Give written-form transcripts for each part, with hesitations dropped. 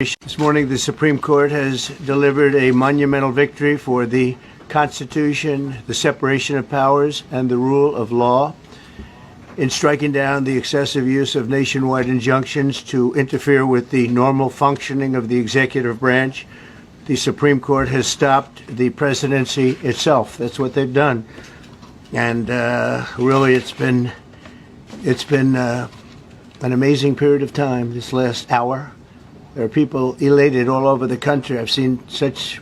This morning, the Supreme Court has delivered a monumental victory for the Constitution, the separation of powers, and the rule of law in striking down the excessive use of nationwide injunctions to interfere with the normal functioning of the executive branch. The Supreme Court has stopped the presidency itself. That's what they've done. And really, it's been an amazing period of time this last hour. There are people elated all over the country. I've seen such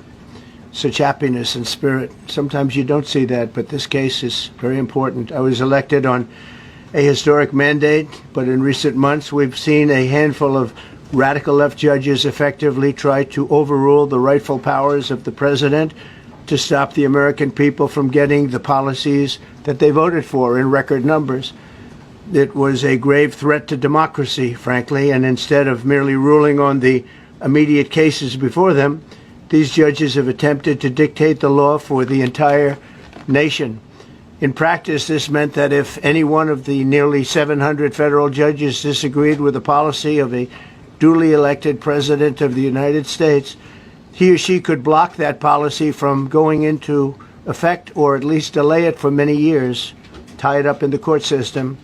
happiness and spirit. Sometimes you don't see that, but this case is very important. I was elected on a historic mandate, but in recent months we've seen a handful of radical left judges effectively try to overrule the rightful powers of the president to stop the American people from getting the policies that they voted for in record numbers. It was a grave threat to democracy, frankly, and instead of merely ruling on the immediate cases before them, these judges have attempted to dictate the law for the entire nation. In practice, this meant that if any one of the nearly 700 federal judges disagreed with the policy of a duly elected president of the United States, he or she could block that policy from going into effect or at least delay it for many years, tie it up in the court system.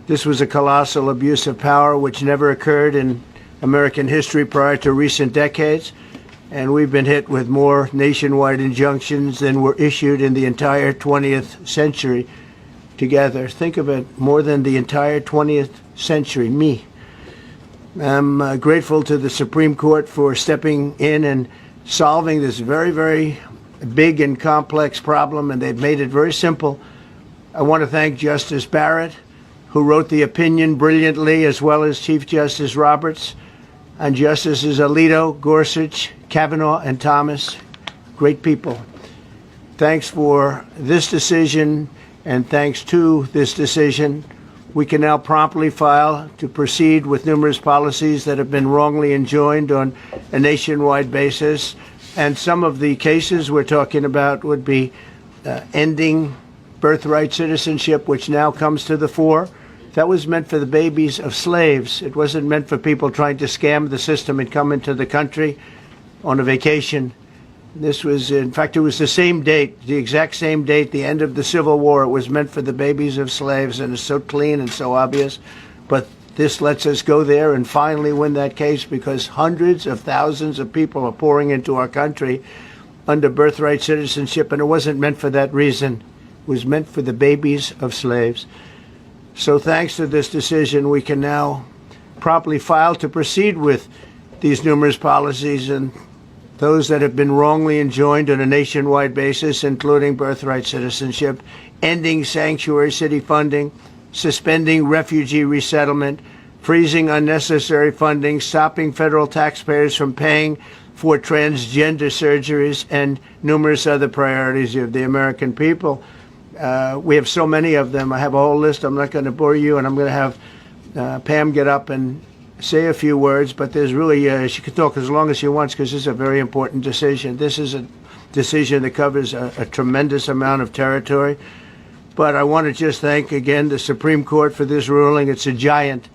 This was a colossal abuse of power which never occurred in American history prior to recent decades, and we've been hit with more nationwide injunctions than were issued in the entire 20th century together. Think of it, more than the entire 20th century, me. I'm grateful to the Supreme Court for stepping in and solving this very, very big and complex problem, and they've made it very simple. I want to thank Justice Barrett, who wrote the opinion brilliantly, as well as Chief Justice Roberts, and Justices Alito, Gorsuch, Kavanaugh, and Thomas. Great people. Thanks for this decision, and thanks to this decision, we can now promptly file to proceed with numerous policies that have been wrongly enjoined on a nationwide basis. And some of the cases we're talking about would be ending birthright citizenship, which now comes to the fore. That was meant for the babies of slaves. It wasn't meant for people trying to scam the system and come into the country on a vacation. This was, in fact, it was the same date, the exact same date, the end of the Civil War. It was meant for the babies of slaves, and it's so clean and so obvious. But this lets us go there and finally win that case, because hundreds of thousands of people are pouring into our country under birthright citizenship, and it wasn't meant for that reason. It was meant for the babies of slaves. So thanks to this decision, we can now promptly file to proceed with these numerous policies and those that have been wrongly enjoined on a nationwide basis, including birthright citizenship, ending sanctuary city funding, suspending refugee resettlement, freezing unnecessary funding, stopping federal taxpayers from paying for transgender surgeries, and numerous other priorities of the American people. We have so many of them. I have a whole list. I'm not going to bore you, and I'm going to have Pam get up and say a few words, but there's really, she can talk as long as she wants, because this is a very important decision. This is a decision that covers a tremendous amount of territory. But I want to just thank again the Supreme Court for this ruling. It's a giant.